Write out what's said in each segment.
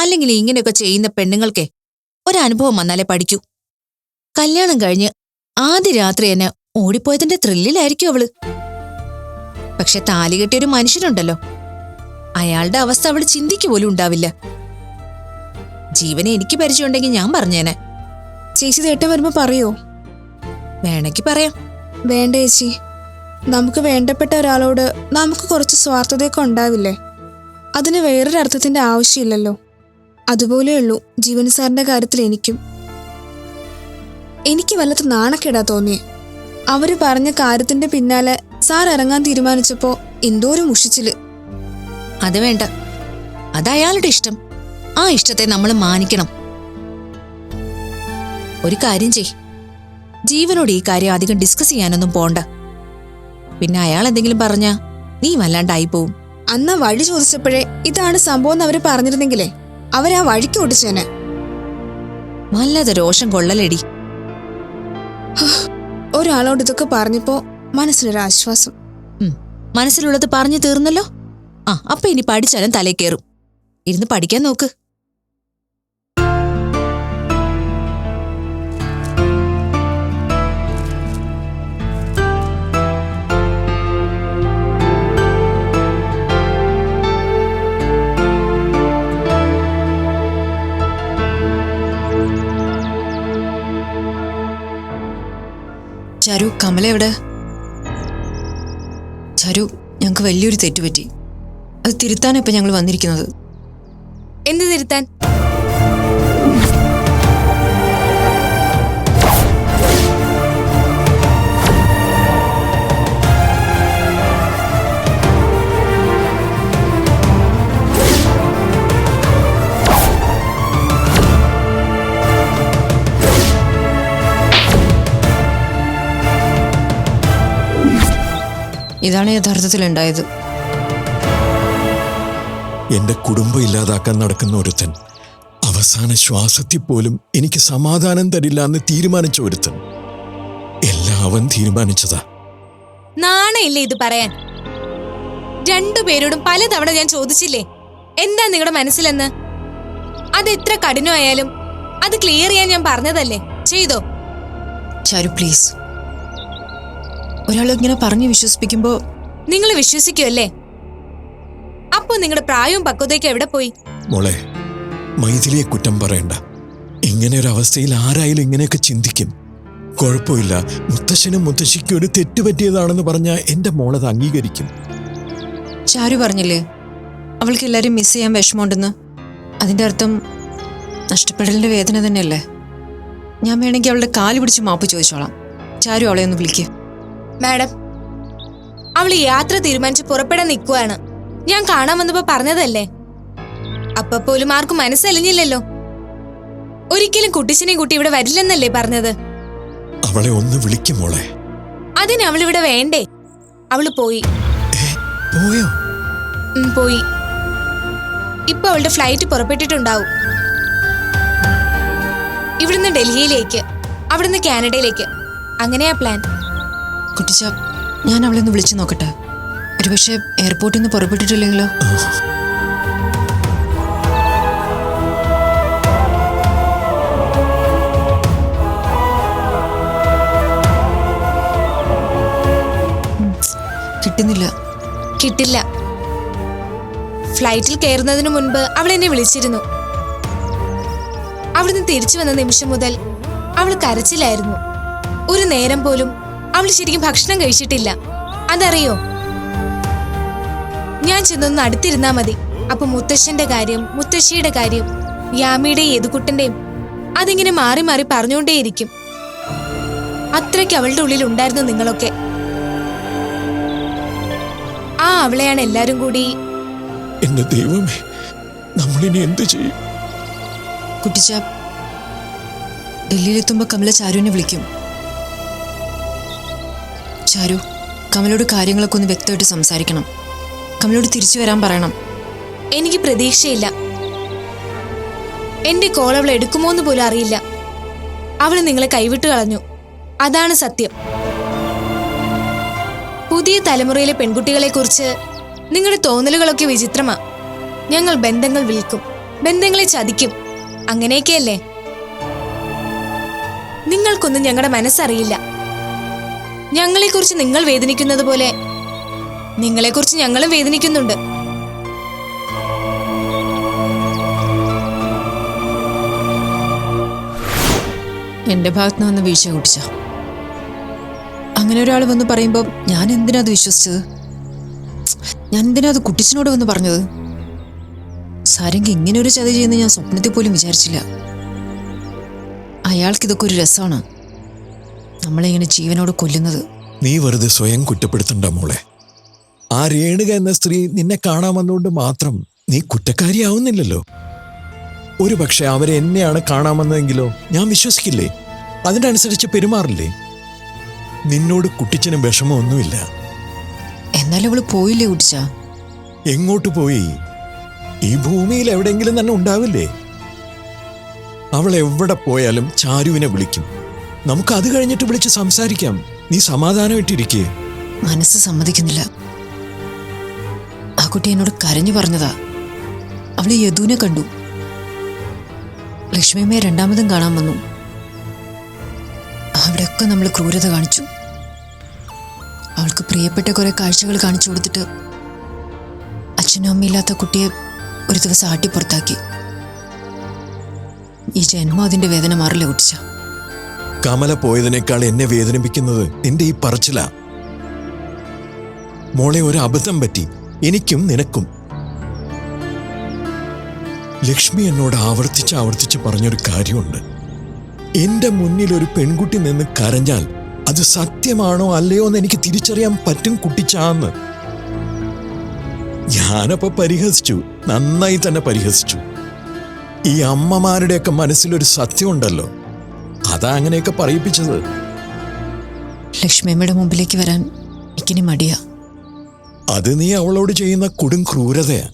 അല്ലെങ്കിൽ ഇങ്ങനെയൊക്കെ ചെയ്യുന്ന പെണ്ണുങ്ങൾക്കേ ഒരനുഭവം വന്നാലേ പഠിക്കൂ. കല്യാണം കഴിഞ്ഞ് ആദ്യ രാത്രി തന്നെ ഓടിപ്പോയതിന്റെ ത്രില്ലിലായിരിക്കും അവള്. പക്ഷെ താലി കെട്ടിയൊരു മനുഷ്യനുണ്ടല്ലോ, അയാളുടെ അവസ്ഥ അവള് ചിന്തിക്കു പോലും ഉണ്ടാവില്ല. ജീവനെ എനിക്ക് പരിചയമുണ്ടെങ്കിൽ ഞാൻ പറഞ്ഞേനെ. ചേച്ചി തേട്ടം വരുമ്പോ പറയോ? വേണമെങ്കിൽ പറയാം. വേണ്ട ചേച്ചി, നമുക്ക് വേണ്ടപ്പെട്ട ഒരാളോട് നമുക്ക് കുറച്ച് സ്വാർത്ഥതയൊക്കെ ഉണ്ടാവില്ലേ? അതിന് വേറൊരർത്ഥത്തിന്റെ ആവശ്യമില്ലല്ലോ. അതുപോലെയുള്ളൂ ജീവൻ സാറിന്റെ കാര്യത്തിൽ എനിക്കും. എനിക്ക് വല്ലാത്ത നാണക്കേടാ തോന്നിയേ. അവര് പറഞ്ഞ കാര്യത്തിന്റെ പിന്നാലെ സാർ ഇറങ്ങാൻ തീരുമാനിച്ചപ്പോ എന്തോരം മുഷിച്ചില്. അത് വേണ്ട, അത് അയാളുടെ ഇഷ്ടം. ആ ഇഷ്ടത്തെ നമ്മൾ മാനിക്കണം. ഒരു കാര്യം ചെയ്, ജീവനോട് ഈ കാര്യം അധികം ഡിസ്കസ് ചെയ്യാനൊന്നും പോണ്ട. പിന്നെ അയാൾ എന്തെങ്കിലും പറഞ്ഞാ നീ വല്ലാണ്ടായി പോവും. അന്ന് വഴി ചോദിച്ചപ്പോഴേ ഇതാണ് സംഭവം എന്ന് അവര് പറഞ്ഞിരുന്നെങ്കിലേ അവരാ വഴിക്ക് ഓടിച്ചേനെ. വല്ലാതെ രോഷം കൊള്ളലടി. ഒരാളോട് ഇതൊക്കെ പറഞ്ഞപ്പോ മനസ്സിലൊരാശ്വാസം. മനസ്സിലുള്ളത് പറഞ്ഞു തീർന്നല്ലോ. അപ്പൊ ഇനി പഠിച്ചാലും തലേ കയറും. ഇരുന്ന് പഠിക്കാൻ നോക്ക്. ചാരു, കമല എവിടെ? ചാരു, ഞങ്ങൾക്ക് വലിയൊരു തെറ്റുപറ്റി. അത് തിരുത്താനാണ് ഇപ്പൊ ഞങ്ങൾ വന്നിരിക്കുന്നത്. എന്ത് തിരുത്താൻ? ഇതാണ് യഥാർത്ഥത്തിൽ ഉണ്ടായത്. എന്റെ കുടുംബം ഇല്ലാതാക്കാൻ നടക്കുന്ന ഒരുത്തൻ, അവസാന ശ്വാസത്തിൽ പോലും എനിക്ക് സമാധാനം തരില്ല എന്ന് തീരുമാനിച്ച ഒരുത്തൻ. എല്ലാം അവൻ തീരുമാനിച്ചതാ. നാണയില്ലേ ഇത് പറയാൻ? രണ്ടുപേരോടും പലതവണ ഞാൻ ചോദിച്ചില്ലേ എന്താ നിങ്ങളുടെ മനസ്സിലെന്ന്? അത് എത്ര കഠിനമായാലും അത് ക്ലിയർ ചെയ്യാൻ ഞാൻ പറഞ്ഞതല്ലേ, ചെയ്തോ? ചാരു പ്ലീസ്, ഒരാൾ ഇങ്ങനെ പറഞ്ഞു വിശ്വസിപ്പിക്കുമ്പോ നിങ്ങൾ വിശ്വസിക്കുമല്ലേ? അപ്പോ നിങ്ങളുടെ പ്രായവും പക്വതയൊക്കെ എവിടെ പോയി? മോളെ, മൈഥിലിയെ കുറ്റം പറയണ്ട. ഇങ്ങനെ ഒരു അവസ്ഥയിൽ ആരായാലും ഇങ്ങനെയൊക്കെ ചിന്തിക്കും. കുഴപ്പമില്ല, മുത്തശ്ശനും മുത്തശ്ശിക്കും ഒരു തെറ്റുപറ്റിയതാണെന്ന് പറഞ്ഞാൽ എന്റെ മോളത് അംഗീകരിക്കും. ചാരു പറഞ്ഞില്ലേ അവൾക്ക് എല്ലാരും മിസ് ചെയ്യാൻ വിഷമമുണ്ടെന്ന്. അതിന്റെ അർത്ഥം നഷ്ടപ്പെടലിന്റെ വേദന തന്നെയല്ലേ. ഞാൻ വേണമെങ്കിൽ അവളുടെ കാല് പിടിച്ച് മാപ്പ് ചോദിച്ചോളാം. ചാരു അവളെ ഒന്ന് വിളിക്ക്. മാഡം, അവള് യാത്ര തീരുമാനിച്ച് പുറപ്പെടാൻ നിൽക്കുവാണ്. ഞാൻ കാണാൻ വന്നപ്പോ പറഞ്ഞതല്ലേ. അപ്പൊ പോലും ആർക്കും മനസ്സലിഞ്ഞില്ലല്ലോ. ഒരിക്കലും കുട്ടിച്ചനെയും കുട്ടി ഇവിടെ വരില്ലെന്നല്ലേ പറഞ്ഞത്? അവളെ ഒന്ന് വിളിക്കും മോളെ. അതിന് അവളിവിടെ വേണ്ടേ? അവള് പോയി. പോയോ? പോയി. ഇപ്പൊ അവളുടെ ഫ്ലൈറ്റ് പുറപ്പെട്ടിട്ടുണ്ടാവും. ഇവിടുന്ന് ഡൽഹിയിലേക്ക്, അവിടുന്ന് കാനഡയിലേക്ക്. അങ്ങനെയാ പ്ലാൻ. കുട്ടിച്ച, ഞാൻ അവളെ ഒന്ന് വിളിച്ചു നോക്കട്ടെ. ഒരുപക്ഷെ എയർപോർട്ടിൽ നിന്ന് പുറപ്പെട്ടിട്ടില്ലെങ്കിലോ? കിട്ടുന്നില്ല. കിട്ടില്ല. ഫ്ലൈറ്റിൽ കയറുന്നതിന് മുൻപ് അവൾ എന്നെ വിളിച്ചിരുന്നു. അവിടുന്ന് തിരിച്ചു വന്ന നിമിഷം മുതൽ അവൾ കരച്ചിലായിരുന്നു. ഒരു നേരം പോലും അവൾ ശരിക്കും ഭക്ഷണം കഴിച്ചിട്ടില്ല. അതറിയോ? ഞാൻ ചെന്നൊന്ന് അടുത്തിരുന്നാ മതി, അപ്പൊ മുത്തശ്ശന്റെ കാര്യം, മുത്തശ്ശിയുടെ കാര്യം, യാമിയുടെയും യദുക്കുട്ടന്റെയും അതിങ്ങനെ മാറി മാറി പറഞ്ഞുകൊണ്ടേയിരിക്കും. അത്രയ്ക്ക് അവളുടെ ഉള്ളിൽ ഉണ്ടായിരുന്നു നിങ്ങളൊക്കെ. ആ അവളെയാണ് എല്ലാരും കൂടി. എന്റെ ദൈവമേ, നമ്മളിനി എന്ത് ചെയ്യും? കുട്ടിച്ച, ഡൽഹിയിലെത്തുമ്പോ കമല ചാരുവിനെ വിളിക്കും. ചാരു, കമലോട് കാര്യങ്ങളൊക്കെ ഒന്ന് വ്യക്തമായിട്ട് സംസാരിക്കണം. കമലോട് തിരിച്ചു വരാൻ പറയണം. എനിക്ക് പ്രതീക്ഷയില്ല. എന്റെ കോൾ അവൾ എടുക്കുമോന്ന് പോലും അറിയില്ല. അവൾ നിങ്ങളെ കൈവിട്ട് കളഞ്ഞു, അതാണ് സത്യം. പുതിയ തലമുറയിലെ പെൺകുട്ടികളെ കുറിച്ച് നിങ്ങളുടെ തോന്നലുകളൊക്കെ വിചിത്രമാ. ഞങ്ങൾ ബന്ധങ്ങൾ വിൽക്കും, ബന്ധങ്ങളെ ചതിക്കും. അങ്ങനെയൊക്കെയല്ലേ? നിങ്ങൾക്കൊന്നും ഞങ്ങളുടെ മനസ്സറിയില്ല. ഞങ്ങളെക്കുറിച്ച് നിങ്ങൾ വേദനിക്കുന്നത് പോലെ നിങ്ങളെക്കുറിച്ച് ഞങ്ങളും വേദനിക്കുന്നുണ്ട്. എന്റെ ഭാഗത്ത് നിന്ന് വന്ന വീഴ്ച കുട്ടിച്ച. അങ്ങനെ ഒരാൾ വന്ന് പറയുമ്പോൾ ഞാൻ എന്തിനാ അത് വിശ്വസിച്ചത്? ഞാൻ എന്തിനാ അത് കുട്ടിച്ചനോട് വന്ന് പറഞ്ഞത്? സാരംഗി ഇങ്ങനെ ഒരു ചതി ചെയ്യുന്ന ഞാൻ സ്വപ്നത്തിൽ പോലും വിചാരിച്ചില്ല. അയാൾക്കിതൊക്കെ ഒരു രസമാണ്, നമ്മളെ ഇങ്ങനെ ജീവനോട് കൊല്ലുന്നത്. നീ വെറുതെ സ്വയം കുറ്റപ്പെടുത്തണ്ട മോളെ. ആ രേണുക എന്ന സ്ത്രീ നിന്നെ കാണാൻ വന്നുകൊണ്ട് മാത്രം നീ കുറ്റക്കാരിയാവുന്നില്ലല്ലോ. ഒരു പക്ഷെ അവരെ എന്നെയാണ് കാണാമെന്നതെങ്കിലോ ഞാൻ വിശ്വസിക്കില്ലേ? അതിനനുസരിച്ച് പെരുമാറില്ലേ? നിന്നോട് കുട്ടിച്ചനും വിഷമമൊന്നുമില്ല. എന്നാലും അവള് പോയില്ലേ കുട്ടിച്ച? എങ്ങോട്ട് പോയി? ഈ ഭൂമിയിൽ എവിടെയെങ്കിലും തന്നെ ഉണ്ടാവില്ലേ? അവൾ എവിടെ പോയാലും ചാരുവിനെ വിളിക്കും. നമുക്ക് അത് കഴിഞ്ഞിട്ട് വിളിച്ച് സംസാരിക്കാം. നീ സമാധാനമായിട്ടിരിക്കേ. മനസ്സ് സമ്മതിക്കുന്നില്ല. ആ കുട്ടി എന്നോട് കരഞ്ഞു പറഞ്ഞതാ. അവള് യദുവിനെ കണ്ടു. ലക്ഷ്മിയമ്മയെ രണ്ടാമതും കാണാൻ വന്നു. അവിടെയൊക്കെ നമ്മൾ ക്രൂരത കാണിച്ചു. അവൾക്ക് പ്രിയപ്പെട്ട കുറെ കാഴ്ചകൾ കാണിച്ചു കൊടുത്തിട്ട് അച്ഛനും അമ്മയില്ലാത്ത കുട്ടിയെ ഒരു ദിവസം ആട്ടിപ്പുറത്താക്കി. ഈ ജന്മം അതിന്റെ വേദന മാറില്ല കുട്ടിച്ച. കമല പോയതിനേക്കാൾ എന്നെ വേദനിപ്പിക്കുന്നത് നിന്റെ ഈ പറച്ചിലാ. മോളെ, ഒരു അബദ്ധം പറ്റി, എനിക്കും നിനക്കും. ലക്ഷ്മി എന്നോട് ആവർത്തിച്ച് പറഞ്ഞൊരു കാര്യമുണ്ട്. എന്റെ മുന്നിൽ ഒരു പെൺകുട്ടി നിന്ന് കരഞ്ഞാൽ അത് സത്യമാണോ അല്ലയോ എന്ന് എനിക്ക് തിരിച്ചറിയാൻ പറ്റും കുട്ടിച്ചാന്ന്. ഞാനപ്പോ പരിഹസിച്ചു, നന്നായി തന്നെ പരിഹസിച്ചു. ഈ അമ്മമാരുടെയൊക്കെ മനസ്സിലൊരു സത്യമുണ്ടല്ലോ, അതാ അങ്ങനെയൊക്കെ പറയിപ്പിച്ചത്. ലക്ഷ്മിയമ്മയുടെ മുമ്പിലേക്ക് വരാൻ എനിക്കിനി മടിയാ. അത് നീ അവളോട് ചെയ്യുന്ന കൊടും ക്രൂരതയാ.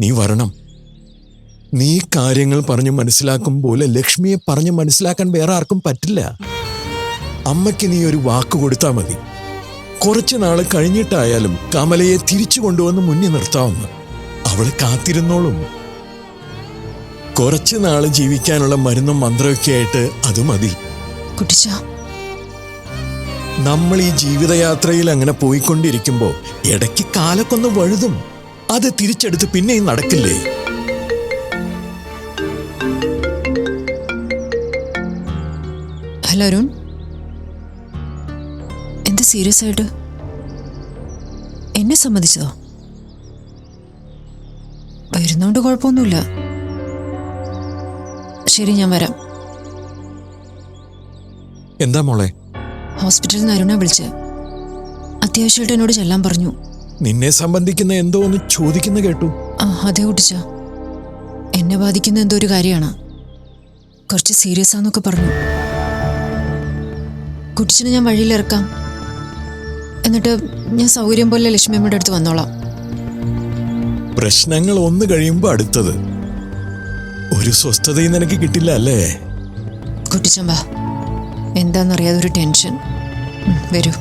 നീ വരണം. നീ കാര്യങ്ങൾ പറഞ്ഞു മനസ്സിലാക്കും പോലെ ലക്ഷ്മിയെ പറഞ്ഞു മനസ്സിലാക്കാൻ വേറെ ആർക്കും പറ്റില്ല. അമ്മയ്ക്ക് നീ ഒരു വാക്ക് കൊടുത്താൽ മതി. കുറച്ചു നാള് കഴിഞ്ഞിട്ടായാലും കമലയെ തിരിച്ചു കൊണ്ടുവന്ന് മുന്നിൽ നിർത്താമെന്ന്. അവള് കാത്തിരുന്നോളും. കുറച്ചു നാള് ജീവിക്കാനുള്ള മരുന്നും മന്ത്രമൊക്കെ ആയിട്ട് അത് മതി. കുട്ടിച്ച, നമ്മൾ ഈ ജീവിതയാത്രയിൽ അങ്ങനെ പോയിക്കൊണ്ടിരിക്കുമ്പോ ഇടയ്ക്ക് കാലക്കൊന്ന് വഴുതും. അത് തിരിച്ചെടുത്ത് പിന്നെയും നടക്കില്ലേ? ഹലോ അരുൺ, എന്താ സീരിയസ് ആയിട്ട്? എന്നെ സമ്മതിച്ചതോ? വരുന്നോണ്ട് കുഴപ്പമൊന്നുമില്ല. ശരി, ഞാൻ വരാം. എന്താ മോളെ? ഹോസ്പിറ്റലിൽ നിന്ന് അരുണ വിളിച്ച് അത്യാവശ്യമായിട്ട് എന്നോട് ചെല്ലാൻ പറഞ്ഞു. നിന്നെ സംബന്ധിക്കുന്ന എന്തോ ഒന്ന് ചോദിക്കുന്ന കേട്ടു. ആ, അതേ കുട്ടിച്ച. എന്നെ ബാധിക്കുന്ന എന്തോ ഒരു കാര്യമാണ്. കുറച്ച് സീരിയസ് ആന്നൊക്കെ പറഞ്ഞു. കുട്ടിച്ചിനെ ഞാൻ വഴിയിലിറക്കാം. എന്നിട്ട് ഞാൻ സൗകര്യം പോലെ ലക്ഷ്മിയമ്മയുടെ അടുത്ത് വന്നോളാം. പ്രശ്നങ്ങൾ ഒന്ന് കഴിയുമ്പോ അടുത്തത്. ഒരു സ്വസ്ഥതയും നിനക്ക് കിട്ടില്ല അല്ലേ? കുട്ടിച്ചൻ വാ. എന്താണെന്നറിയാതെ ഒരു ടെൻഷൻ. വരൂ.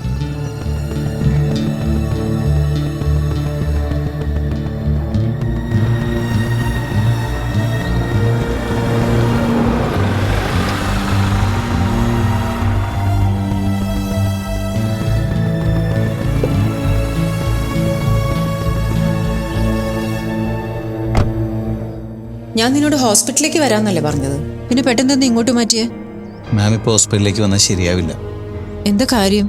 ഞാൻ നിന്നോട് ഹോസ്പിറ്റലിലേക്ക് വരാമെന്നല്ലേ പറഞ്ഞത്? പിന്നെ പെട്ടെന്ന് എന്താ ഇങ്ങോട്ട് മാറ്റിയേ? മാം ഇപ്പോൾ ഹോസ്പിറ്റലിലേക്ക് വന്നാൽ ശരിയാവില്ല. എന്താ കാര്യം?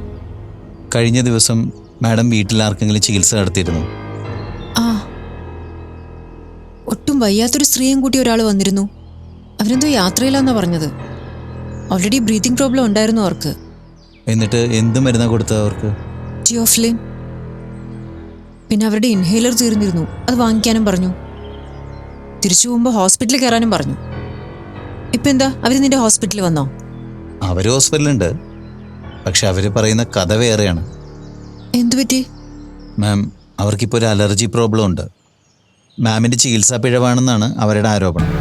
കഴിഞ്ഞ ദിവസം മാഡം വീട്ടിൽ ആർക്കെങ്കിലും ചികിത്സ നടത്തിയിരുന്നു. ആ, ഒട്ടും വയ്യാത്തൊരു സ്ത്രീയും കൂട്ടി ഒരാൾ വന്നിരുന്നു. അവരെന്തോ യാത്രയിലാന്നാ പറഞ്ഞത്. ഓൾറെഡി ബ്രീത്തിങ് പ്രോബ്ലം ഉണ്ടായിരുന്നു അവർക്ക്. എന്നിട്ട് എന്ത് മരുന്നാ കൊടുത്തത് അവർക്ക്? ടിയോഫ്ലിൻ. പിന്നെ അവരുടെ ഇൻഹേലർ തീർന്നിരുന്നു, അത് വാങ്ങിക്കാനും പറഞ്ഞു. തിരിച്ചു പോകുമ്പോൾ ഹോസ്പിറ്റലിൽ കയറാനും പറഞ്ഞു. ഇപ്പം എന്താ, അവർ നിന്റെ ഹോസ്പിറ്റലിൽ വന്നോ? അവർ ഹോസ്പിറ്റലുണ്ട്, പക്ഷെ അവർ പറയുന്ന കഥ വേറെയാണ്. എന്തു പറ്റി? മാം, അവർക്കിപ്പോൾ ഒരു അലർജി പ്രോബ്ലം ഉണ്ട്. മാമിൻ്റെ ചികിത്സാ പിഴവാണെന്നാണ് അവരുടെ ആരോപണം.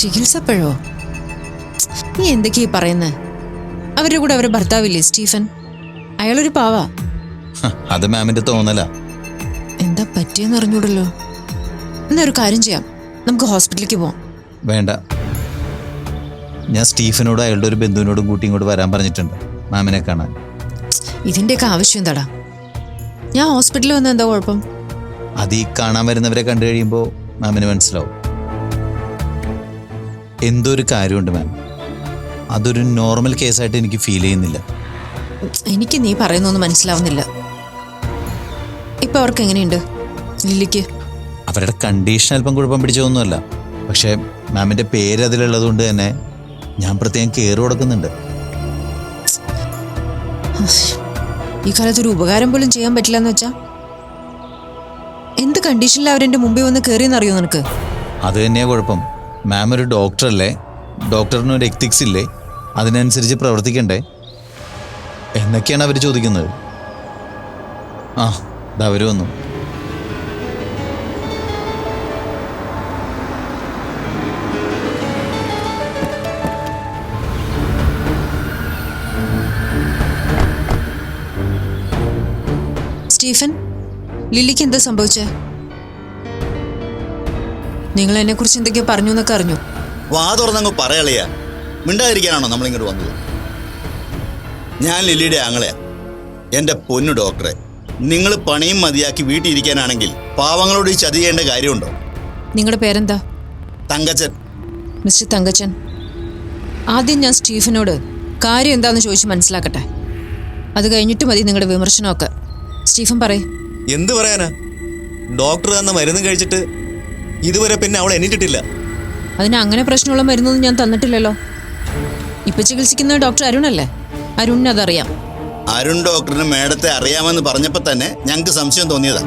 ചികിത്സ പിഴവോ? നീ എന്തൊക്കെയാ പറയുന്നത്? അവരുടെ കൂടെ അവരുടെ ഭർത്താവില്ലേ സ്റ്റീഫൻ? അയാളൊരു പാവാ. അത് മാമിൻ്റെ തോന്നലാ. എന്താ പറ്റിയെന്ന് അറിഞ്ഞൂടല്ലോ. എന്നാ ഒരു കാര്യം ചെയ്യാം, നമുക്ക് ഹോസ്പിറ്റലിലേക്ക് പോവാം. വേണ്ട, ഞാൻ സ്റ്റീഫനോടും അയാളുടെ ഒരു ബന്ധുവിനോടും കൂട്ടി ഇങ്ങോട്ട് വരാൻ പറഞ്ഞിട്ടുണ്ട് മാമിനെ കാണാൻ. ഇതിൻ്റെയൊക്കെ ആവശ്യം എന്താടാ? ഞാൻ ഹോസ്പിറ്റലിൽ വന്ന എന്താ കുഴപ്പം? അത് ഈ കാണാൻ വരുന്നവരെ കണ്ടു കഴിയുമ്പോൾ മാമിന് മനസ്സിലാവും. എന്തോ ഒരു കാര്യമുണ്ട് മാം, അതൊരു നോർമൽ കേസായിട്ട് എനിക്ക് ഫീൽ ചെയ്യുന്നില്ല. എനിക്ക് നീ പറയുന്നൊന്നും മനസ്സിലാവുന്നില്ല. ഇപ്പൊ അവർക്ക് എങ്ങനെയുണ്ട് ലില്ലിക്ക്? അവരുടെ കണ്ടീഷൻ അല്പം കുഴപ്പം പിടിച്ചതൊന്നുമല്ല, പക്ഷേ മാമിൻ്റെ പേര് അതിലുള്ളത് കൊണ്ട് തന്നെ ഞാൻ പ്രത്യേകം കെയർ കൊടുക്കുന്നുണ്ട്. ഈ കാലത്ത് ഒരു ഉപകാരം പോലും ചെയ്യാൻ പറ്റില്ല എന്ന് വെച്ചാ എന്ത് കണ്ടീഷനിൽ അവരെന്റെ മുമ്പിൽ വന്ന് കയറിയെന്നറിയോ നിനക്ക്? അത് തന്നെയാ കുഴപ്പം. മാം ഒരു ഡോക്ടറല്ലേ, ഡോക്ടറിന് ഒരു എത്തിക്സ് ഇല്ലേ, അതിനനുസരിച്ച് പ്രവർത്തിക്കണ്ടേ എന്നൊക്കെയാണ് അവർ ചോദിക്കുന്നത്. ആ ഇത് അവർ വന്നു. സ്റ്റീഫൻ, ലില്ലിക്ക് എന്താ സംഭവിച്ചേ? നിങ്ങൾ എന്നെ കുറിച്ച് എന്തൊക്കെയോ പറഞ്ഞു എന്നൊക്കെ അറിഞ്ഞു. വാ തുറന്നങ്ങ് പറയളയാ, മിണ്ടാതിരിക്കാനാണോ നമ്മളിങ്ങോട്ട് വന്നത്? ഞാൻ ലില്ലിയുടെ ആങ്ങളെയാ. എൻ്റെ പൊന്നു ഡോക്ടറെ, നിങ്ങൾ പണിയും മതിയാക്കി വീട്ടിൽ ഇരിക്കാനാണെങ്കിൽ പാവങ്ങളോട് ഈ ചതി ചെയ്യേണ്ട കാര്യമുണ്ടോ? നിങ്ങളുടെ പേരെന്താ? തങ്കച്ചൻ. മിസ്റ്റർ തങ്കച്ചൻ, ആദ്യം ഞാൻ സ്റ്റീഫനോട് കാര്യം എന്താണെന്ന് ചോദിച്ച് മനസ്സിലാക്കട്ടെ. അത് കഴിഞ്ഞിട്ട് മതി നിങ്ങളുടെ വിമർശനമൊക്കെ. സ്റ്റീഫൻ പറയേ. എന്ത് പറയാനാ? ഡോക്ടർ തന്ന മരുന്ന് കഴിച്ചിട്ട് ഇതുവരെ പിന്നെ അവൾ എണീറ്റിട്ടില്ല. അതിന് അങ്ങനെ പ്രശ്നമുള്ള മരുന്നൊന്നും ഞാൻ തന്നിട്ടില്ലല്ലോ. ഇപ്പൊ ചികിത്സിക്കുന്നത് ഡോക്ടർ അരുണല്ലേ? അരുണിന് അതറിയാം. അരുൺ ഡോക്ടറിന് മേഡത്തെ അറിയാമെന്ന് പറഞ്ഞപ്പോൾ തന്നെ ഞങ്ങൾക്ക് സംശയം തോന്നിയതാ.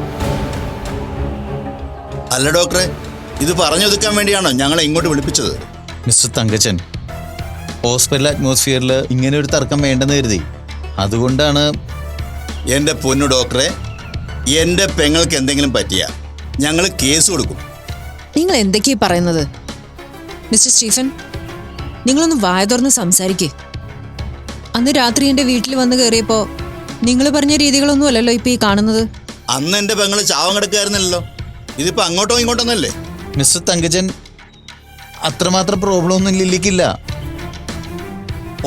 അല്ല ഡോക്ടറെ, ഇത് പറഞ്ഞൊതുക്കാൻ വേണ്ടിയാണോ ഞങ്ങളെ ഇങ്ങോട്ട് വിളിപ്പിച്ചത്? മിസ്റ്റർ തങ്കച്ചൻ, ഹോസ്പിറ്റൽ അറ്റ്മോസ്ഫിയറിൽ ഇങ്ങനെ ഒരു തർക്കം വേണ്ടെന്ന് കരുതി, അതുകൊണ്ടാണ്. എൻ്റെ പൊന്നു ഡോക്ടറെ, എൻ്റെ പെങ്ങൾക്ക് എന്തെങ്കിലും പറ്റിയ ഞങ്ങൾ കേസ് കൊടുക്കും. നിങ്ങൾ എന്തൊക്കെയാ പറയുന്നത്? മിസ്റ്റർ സ്റ്റീഫൻ, നിങ്ങളൊന്ന് വായ തുറന്ന് സംസാരിക്കേ. അന്ന് രാത്രി എൻ്റെ വീട്ടിൽ വന്ന് കയറിയപ്പോൾ നിങ്ങൾ പറഞ്ഞ രീതികളൊന്നും അല്ലല്ലോ ഇപ്പൊ ഈ കാണുന്നത്. അന്ന് എൻ്റെ പെങ്ങൾ ചാവം കിടക്കായിരുന്നല്ലോ, ഇതിപ്പോ അങ്ങോട്ടോ ഇങ്ങോട്ടൊന്നല്ലേ? മിസ്റ്റർ തങ്കച്ചൻ, അത്രമാത്രം പ്രോബ്ലം ഒന്നും ലില്ലിക്കില്ല.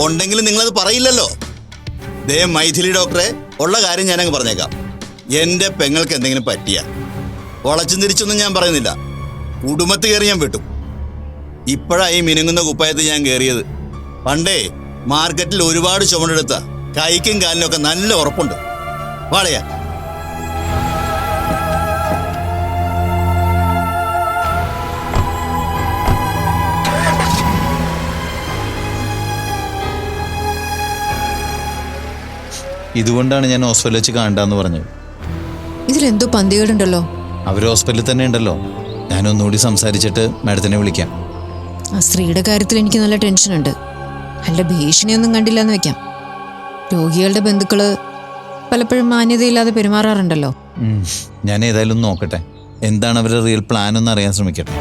ഉണ്ടെങ്കിലും നിങ്ങളത് പറയില്ലല്ലോ. ദേ മൈഥിലി ഡോക്ടറെ, ഉള്ള കാര്യം ഞാനങ്ങ് പറഞ്ഞേക്കാം. എൻ്റെ പെങ്ങൾക്ക് എന്തെങ്കിലും പറ്റിയ വളച്ചും തിരിച്ചൊന്നും ഞാൻ പറയുന്നില്ല, കുടുംബത്ത് കയറി ഞാൻ വിട്ടു. ഇപ്പോഴായി മിനുങ്ങുന്ന കുപ്പായത്ത് ഞാൻ കയറിയത്. പണ്ടേ മാർക്കറ്റിൽ ഒരുപാട് ചുമടെടുത്ത കൈക്കും കാലിനും ഒക്കെ നല്ല ഉറപ്പുണ്ട്. വാളയാ. ഇതുകൊണ്ടാണ് ഞാൻ ഹോസ്പിറ്റലിൽ വെച്ച് കാണണ്ടെന്ന് പറഞ്ഞത്. ഇതിലെന്തോ പന്തികേടുണ്ടല്ലോ. അവർ ഹോസ്പിറ്റലിൽ തന്നെ ഉണ്ടല്ലോ. ഞാനൊന്നുകൂടി സംസാരിച്ചിട്ട് മാഡത്തിനെ വിളിക്കാം. ആ സ്ത്രീയുടെ കാര്യത്തിൽ എനിക്ക് നല്ല ടെൻഷനുണ്ട്. അല്ല, ഭീഷണിയൊന്നും കണ്ടില്ല എന്ന് വെക്കാം. രോഗികളുടെ ബന്ധുക്കള് പലപ്പോഴും മാന്യതയില്ലാതെ പെരുമാറാറുണ്ടല്ലോ. ഞാൻ ഏതായാലും നോക്കട്ടെ, എന്താണ് അവരുടെ റിയൽ പ്ലാൻ എന്ന് അറിയാൻ ശ്രമിക്കട്ടെ.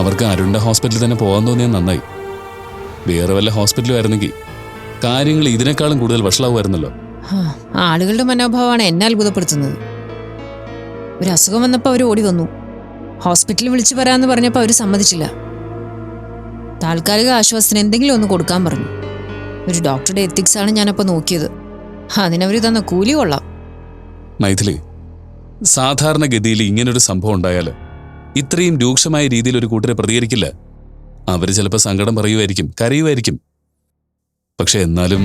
അവർക്ക് അരുണിന്റെ ഹോസ്പിറ്റലിൽ തന്നെ പോകാൻ തോന്നിയാൽ നന്നായി. വേറെ വല്ല ഹോസ്പിറ്റലും ആയിരുന്നെങ്കിൽ കാര്യങ്ങൾ ഇതിനേക്കാളും കൂടുതൽ വഷളാവുമായിരുന്നല്ലോ. ആളുകളുടെ മനോഭാവമാണ് എന്നെ അത്ഭുതപ്പെടുത്തുന്നത്. ഒരു അസുഖം വന്നപ്പോൾ അവർ ഓടി വന്നു. ഹോസ്പിറ്റലിൽ വിളിച്ചു വരാമെന്ന് പറഞ്ഞപ്പോൾ അവർ സമ്മതിച്ചില്ല. താൽക്കാലിക ആശ്വാസത്തിന് എന്തെങ്കിലും ഒന്ന് കൊടുക്കാൻ പറഞ്ഞു. ഒരു ഡോക്ടറുടെ എത്തിക്സ് ആണ് ഞാനപ്പോൾ നോക്കിയത്. അതിനവർ തന്ന കൂലി കൊള്ളാം. മൈഥിലി, സാധാരണഗതിയിൽ ഇങ്ങനൊരു സംഭവം ഉണ്ടായാൽ ഇത്രയും രൂക്ഷമായ രീതിയിൽ ഒരു കൂട്ടരെ പ്രതികരിക്കില്ല. അവർ ചിലപ്പോൾ സങ്കടം പറയുമായിരിക്കും, കരയുമായിരിക്കും. പക്ഷെ എന്നാലും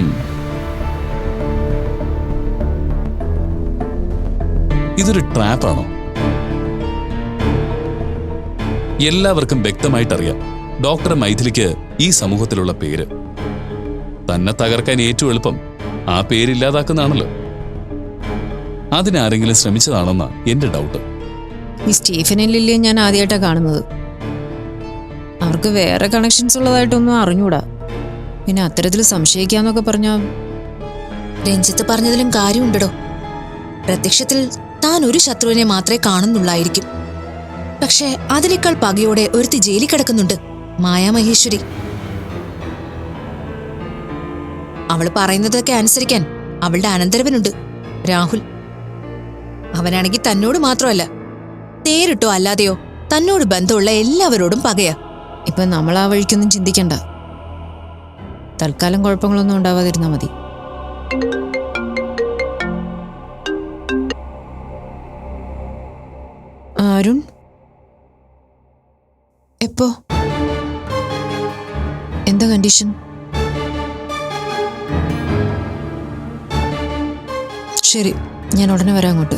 ഇതൊരു ട്രാപ്പാണോ? എല്ലാവർക്കും വ്യക്തമായിട്ടറിയാം ഡോക്ടർ മൈഥിലിക്ക് ഈ സമൂഹത്തിലുള്ള പേര്. തന്നെ തകർക്കാൻ ഏറ്റവും എളുപ്പം ആ പേരില്ലാതാക്കുന്നതാണല്ലോ. അതിനാരെങ്കിലും ശ്രമിച്ചതാണെന്നാ എന്റെ ഡൗട്ട്. ഈ സ്റ്റീഫനും ലില്ലിയും ഞാൻ ആദ്യമായിട്ടാണ് കാണുന്നത്. അവർക്ക് വേറെ കണക്ഷൻസ് ഉള്ളതായിട്ടൊന്നും അറിഞ്ഞൂടാ. പിന്നെ അത്തരത്തിൽ സംശയിക്കാന്നൊക്കെ പറഞ്ഞാൽ രഞ്ജിത്ത് പറഞ്ഞതിലും കാര്യമുണ്ടോ. പ്രത്യക്ഷത്തിൽ താൻ ഒരു ശത്രുവിനെ മാത്രമേ കാണുന്നുള്ളായിരിക്കും. പക്ഷെ അതിനേക്കാൾ പകയോടെ ഒരുത്തി ജയിലിൽ കിടക്കുന്നുണ്ട്, മായാമഹേശ്വരി. അവള് പറയുന്നതൊക്കെ അനുസരിക്കാൻ അവളുടെ അനന്തരവനുണ്ട്, രാഹുൽ. അവനാണെങ്കിൽ തന്നോട് മാത്രമല്ല, നേരിട്ടോ അല്ലാതെയോ തന്നോട് ബന്ധമുള്ള എല്ലാവരോടും പകയാ. ഇപ്പൊ നമ്മൾ ആ വഴിക്കൊന്നും ചിന്തിക്കണ്ട. തൽക്കാലം കുഴപ്പങ്ങളൊന്നും ഉണ്ടാവാതിരുന്നാ മതി. അരുൺ എപ്പോ? എന്താ കണ്ടീഷൻ? ശരി, ഞാൻ ഉടനെ വരാം അങ്ങോട്ട്.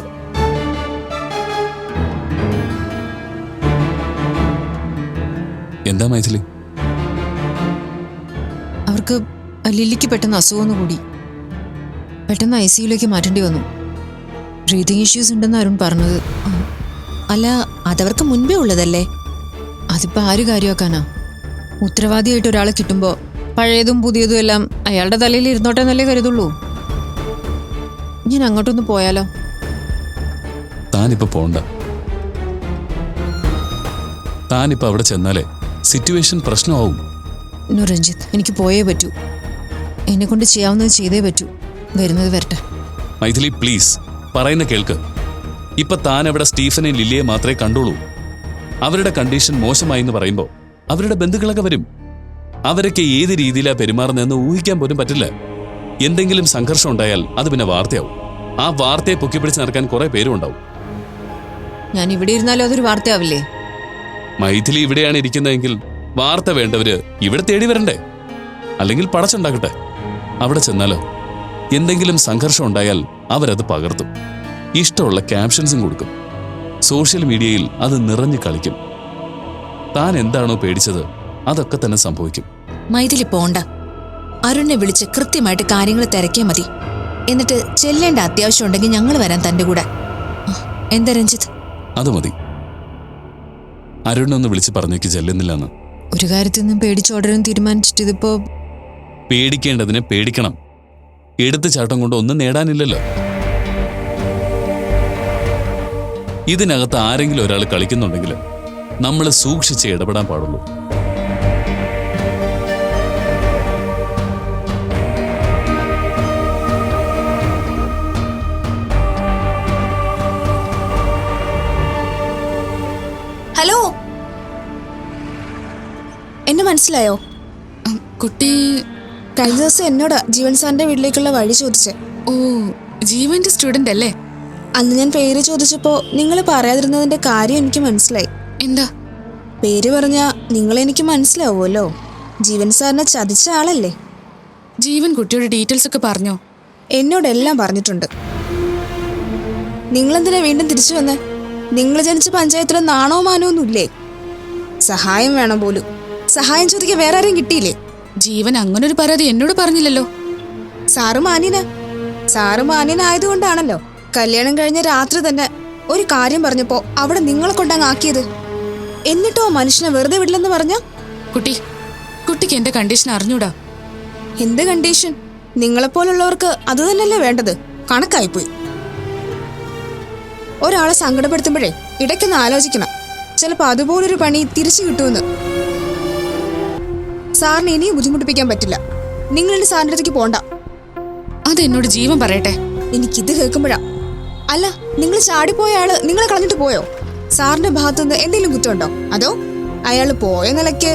എന്താ മൈഥിലി? അവർക്ക് ലില്ലിക്ക് പെട്ടെന്ന് അസുഖം കൂടി. പെട്ടെന്ന് ICUലേക്ക് മാറ്റേണ്ടി വന്നു. ബ്രീതിങ് ഇഷ്യൂസ് ഉണ്ടെന്ന് അരുൺ പറഞ്ഞത്. അല്ല, അതവർക്ക് മുൻപേ ഉള്ളതല്ലേ? അതിപ്പോ ആര് കാര്യമാക്കാനാ? ഉത്തരവാദിയായിട്ട് ഒരാളെ കിട്ടുമ്പോ പഴയതും പുതിയതും എല്ലാം അയാളുടെ തലയിൽ ഇരുന്നോട്ടെ എന്നല്ലേ കരുതുള്ളൂ. ഞാൻ അങ്ങോട്ടൊന്ന് പോയാലോ? താനിപ്പോ പോണ്ട. താനിപ്പോ അവിടെ ചെന്നാലേ സിറ്റുവേഷൻ പ്രശ്നമാവും. നോ രഞ്ജിത്ത്, എനിക്ക് പോയേ പറ്റൂ. എന്നെ കൊണ്ട് ചെയ്യാവുന്നത് ചെയ്തേ പറ്റൂ. വരുന്നത് വരട്ടെ. മൈഥിലി പ്ലീസ്, പറയുന്ന കേൾക്ക്. ഇപ്പൊ താൻ അവിടെ സ്റ്റീഫനെ ലില്ലിയെ മാത്രമേ കണ്ടുള്ളൂ. അവരുടെ കണ്ടീഷൻ മോശമായി എന്ന് പറയുമ്പോ അവരുടെ ബന്ധുക്കളൊക്കെ വരും. അവരൊക്കെ ഏത് രീതിയിലാ പെരുമാറുന്നതെന്ന് ഊഹിക്കാൻ പോലും പറ്റില്ല. എന്തെങ്കിലും സംഘർഷം ഉണ്ടായാൽ അത് പിന്നെ വാർത്തയാവും. ആ വാർത്തയെ പൊക്കിപ്പിടിച്ച് നടക്കാൻ കുറെ പേരും ഉണ്ടാവും. ഞാൻ ഇവിടെ ഇരുന്നാലും അതൊരു വാർത്തയാവില്ലേ? മൈഥിലി ഇവിടെയാണ് ഇരിക്കുന്നതെങ്കിൽ വാർത്ത വേണ്ടവര് ഇവിടെ തേടി വരണ്ടേ? അല്ലെങ്കിൽ പടച്ചുണ്ടാക്കട്ടെ. അവിടെ ചെന്നാലോ എന്തെങ്കിലും സംഘർഷം ഉണ്ടായാൽ അവരത് പകർത്തും. ഇഷ്ടമുള്ള ക്യാപ്ഷൻസും കൊടുക്കും. സോഷ്യൽ മീഡിയയിൽ അത് നിറഞ്ഞു കളിക്കും. താൻ എന്താണോ പേടിച്ചത് അതൊക്കെ തന്നെ സംഭവിക്കും. മൈഥിലി പോണ്ട. അരുണിനെ വിളിച്ച് കൃത്യമായിട്ട് കാര്യങ്ങൾ തിരക്കിയാൽ മതി. എന്നിട്ട് ചെല്ലേണ്ട അത്യാവശ്യം ഉണ്ടെങ്കിൽ ഞങ്ങൾ വരാൻ തന്റെ കൂടെ. എന്താ രഞ്ജിത്ത്? അത് മതി. അരുണൊന്ന് വിളിച്ച് പറഞ്ഞേക്ക് ചെല്ലുന്നില്ലെന്ന്. ഒരു കാര്യത്തിൽ നിന്നും പേടിച്ചോടരും തീരുമാനിച്ചിട്ട് ഇതിപ്പോ... പേടിക്കേണ്ടതിനെ പേടിക്കണം. എടുത്തു ചാട്ടം കൊണ്ട് ഒന്നും നേടാനില്ലല്ലോ. ഇതിനകത്ത് ആരെങ്കിലും ഒരാൾ കളിക്കുന്നുണ്ടെങ്കിൽ നമ്മൾ സൂക്ഷിച്ച് ഇടപെടാൻ പാടുള്ളൂ. ഹലോ, എന്നെ മനസ്സിലായോ? കുട്ടി കഴിഞ്ഞ ദിവസം എന്നോട് ജീവൻ സാറിന്റെ വീട്ടിലേക്കുള്ള വഴി ചോദിച്ചേ. ഓ, ജീവന്റെ സ്റ്റുഡന്റ് അല്ലേ? അന്ന് ഞാൻ പേര് ചോദിച്ചപ്പോ നിങ്ങൾ പറയാതിരുന്നതിന്റെ കാര്യം എനിക്ക് മനസ്സിലായി. എന്താ? പേര് പറഞ്ഞാ നിങ്ങളെനിക്ക് മനസ്സിലാവുമല്ലോ. ജീവൻ സാറിനെ ചതിച്ച ആളല്ലേ? ജീവൻ കുട്ടിയുടെ ഡീറ്റെയിൽസ് ഒക്കെ പറഞ്ഞോ? എന്നോടെല്ലാം പറഞ്ഞിട്ടുണ്ട്. നിങ്ങളെന്തിനാ വീണ്ടും തിരിച്ചു വന്നേ? നിങ്ങൾ ജനിച്ച പഞ്ചായത്തിലെ നാണോ മാനോ ഒന്നുമില്ലേ? സഹായം വേണം പോലും. സഹായം ചോദിക്കാൻ വേറെ ആരെയും കിട്ടിയില്ലേ? ജീവൻ അങ്ങനൊരു പരാതി എന്നോട് പറഞ്ഞില്ലല്ലോ. സാറ് മാന്യനായതുകൊണ്ടാണല്ലോ കല്യാണം കഴിഞ്ഞ രാത്രി തന്നെ ഒരു കാര്യം പറഞ്ഞപ്പോ അവിടെ നിങ്ങളെ കൊണ്ടങ്ങ് ആക്കിയത്. എന്നിട്ടോ മനുഷ്യനെ വെറുതെ വിടില്ലെന്ന് പറഞ്ഞ? കുട്ടിക്ക് എന്റെ കണ്ടീഷൻ അറിഞ്ഞൂടാ. എന്ത് കണ്ടീഷൻ? നിങ്ങളെപ്പോലുള്ളവർക്ക് അത് തന്നെയല്ലേ വേണ്ടത്. കണക്കായിപ്പോയി. ഒരാളെ സങ്കടപ്പെടുത്തുമ്പോഴേ ഇടയ്ക്കൊന്ന് ആലോചിക്കണം. ചിലപ്പോ അതുപോലൊരു പണി തിരിച്ചു കിട്ടുമെന്ന്. സാറിന് ഇനിയും ബുദ്ധിമുട്ടിപ്പിക്കാൻ പറ്റില്ല. നിങ്ങളുടെ സാറിന്റെ അടുത്തേക്ക് പോണ്ട. അതെന്നോട് ജീവൻ പറയട്ടെ. എനിക്കിത് കേൾക്കുമ്പോഴാ. അല്ല, നിങ്ങൾ ചാടിപ്പോയ ആള് നിങ്ങളെ കളഞ്ഞിട്ട് പോയോ? സാറിന്റെ ഭാഗത്തുനിന്ന് എന്തെങ്കിലും കുറ്റമുണ്ടോ? അതോ അയാള് പോയ നിലയ്ക്ക്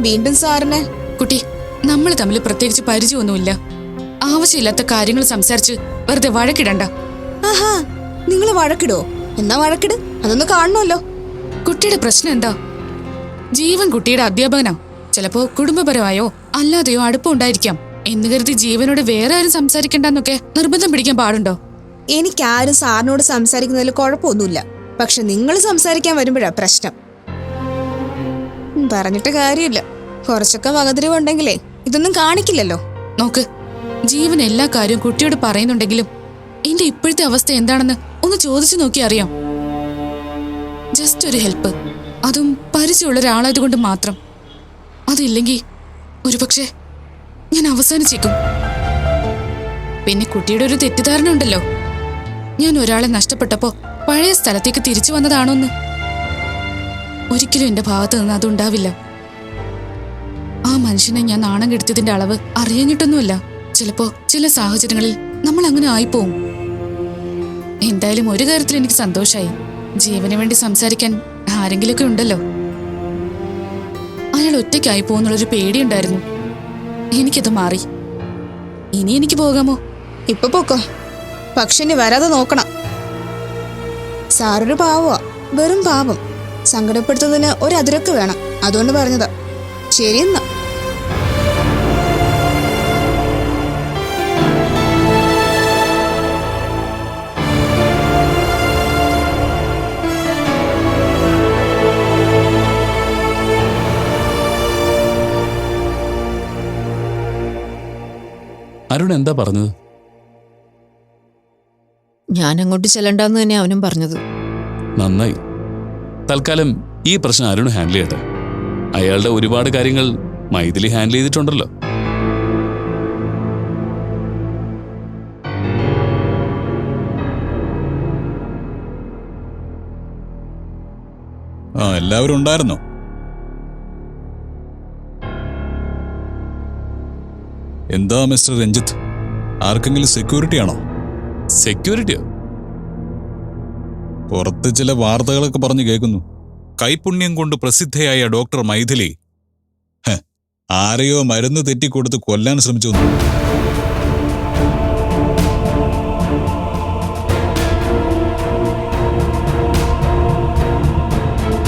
വീണ്ടും സാറിനെ... കുട്ടി, നമ്മൾ തമ്മിൽ പ്രത്യേകിച്ച് പരിചയമൊന്നുമില്ല. ആവശ്യമില്ലാത്ത കാര്യങ്ങൾ സംസാരിച്ച് വെറുതെ വഴക്കിടണ്ട. ആഹാ, നിങ്ങൾ വഴക്കിടോ? എന്നാ വഴക്കിട്, അതൊന്ന് കാണണമല്ലോ. കുട്ടിയുടെ പ്രശ്നം എന്താ? ജീവൻ കുട്ടിയുടെ അധ്യാപകനാ. ചിലപ്പോ കുടുംബപരമായോ അല്ലാതെയോ അടുപ്പമുണ്ടായിരിക്കാം എന്ന് കരുതി ജീവനോട് വേറെ ആരും സംസാരിക്കണ്ടെന്നൊക്കെ നിർബന്ധം പിടിക്കാൻ പാടുണ്ടോ? എനിക്കാരും സാറിനോട് സംസാരിക്കുന്നതിൽ കുഴപ്പമൊന്നുമില്ല. പക്ഷെ നിങ്ങൾ സംസാരിക്കാൻ വരുമ്പോഴാ പ്രശ്നം. പറഞ്ഞിട്ട് കാര്യമില്ല. കുറച്ചൊക്കെ വകതിരിവുണ്ടെങ്കിലേ ഇതൊന്നും കാണിക്കില്ലല്ലോ. നോക്ക്, ജീവൻ എല്ലാ കാര്യവും കുട്ടിയോട് പറയുന്നുണ്ടെങ്കിലും എന്റെ ഇപ്പോഴത്തെ അവസ്ഥ എന്താണെന്ന് ഒന്ന് ചോദിച്ചു നോക്കി അറിയാം. ജസ്റ്റ് ഒരു ഹെൽപ്പ്, അതും പരിചയമുള്ള ഒരാളായതുകൊണ്ട് മാത്രം. അതില്ലെങ്കിൽ ഒരുപക്ഷെ ഞാൻ അവസാനിച്ചേക്കും. പിന്നെ കുട്ടിയുടെ ഒരു തെറ്റിദ്ധാരണ ഉണ്ടല്ലോ, ഞാൻ ഒരാളെ നഷ്ടപ്പെട്ടപ്പോ പഴയ സ്ഥലത്തേക്ക് തിരിച്ചു വന്നതാണോന്ന്. ഒരിക്കലും എന്റെ ഭാഗത്ത് നിന്ന് അതുണ്ടാവില്ല. ആ മനുഷ്യനെ ഞാൻ നാണം കെടുത്തിയതിന്റെ അളവ് അറിയാഞ്ഞിട്ടൊന്നുമല്ല. ചിലപ്പോ ചില സാഹചര്യങ്ങളിൽ നമ്മൾ അങ്ങനെ ആയിപ്പോവും. എന്തായാലും ഒരു കാര്യത്തിൽ എനിക്ക് സന്തോഷായി. ജീവന് വേണ്ടി സംസാരിക്കാൻ ആരെങ്കിലുമൊക്കെ ഉണ്ടല്ലോ. അയാൾ ഒറ്റയ്ക്കായി പോകുന്നുള്ളൊരു പേടിയുണ്ടായിരുന്നു. എനിക്കത് മാറി. ഇനി എനിക്ക് പോകാമോ? ഇപ്പൊ പോക്കോ, പക്ഷെ ഇനി വരാതെ നോക്കണം. സാറൊരു പാവമാ, വെറും പാവം. സങ്കടപ്പെടുത്തുന്നതിന് ഒരതിരക്ക് വേണം, അതുകൊണ്ട് പറഞ്ഞതാ. ശരിയെന്നാ. അരുൺ എന്താ പറഞ്ഞത്? ഞാൻ അങ്ങോട്ട് ചെല്ലണ്ടെന്ന് തന്നെ അവനും പറഞ്ഞത്. നന്നായി. തൽക്കാലം ഈ പ്രശ്നം അരുൺ ഹാൻഡിൽ ചെയ്യട്ടെ. അയാളുടെ ഒരുപാട് കാര്യങ്ങൾ മൈഥിലി ഹാൻഡിൽ ചെയ്തിട്ടുണ്ടല്ലോ. എല്ലാവരും ഉണ്ടായിരുന്നോ? എന്താ മിസ്റ്റർ രഞ്ജിത്ത്, ആർക്കെങ്കിലും സെക്യൂരിറ്റി ആണോ? സെക്യൂരിറ്റിയോ? പുറത്ത് ചില വാർത്തകളൊക്കെ പറഞ്ഞു കേൾക്കുന്നു. കൈപുണ്യം കൊണ്ട് പ്രസിദ്ധയായ ഡോക്ടർ മൈഥിലി ആരെയോ മരുന്ന് തെറ്റിക്കൊടുത്ത് കൊല്ലാൻ ശ്രമിച്ചു.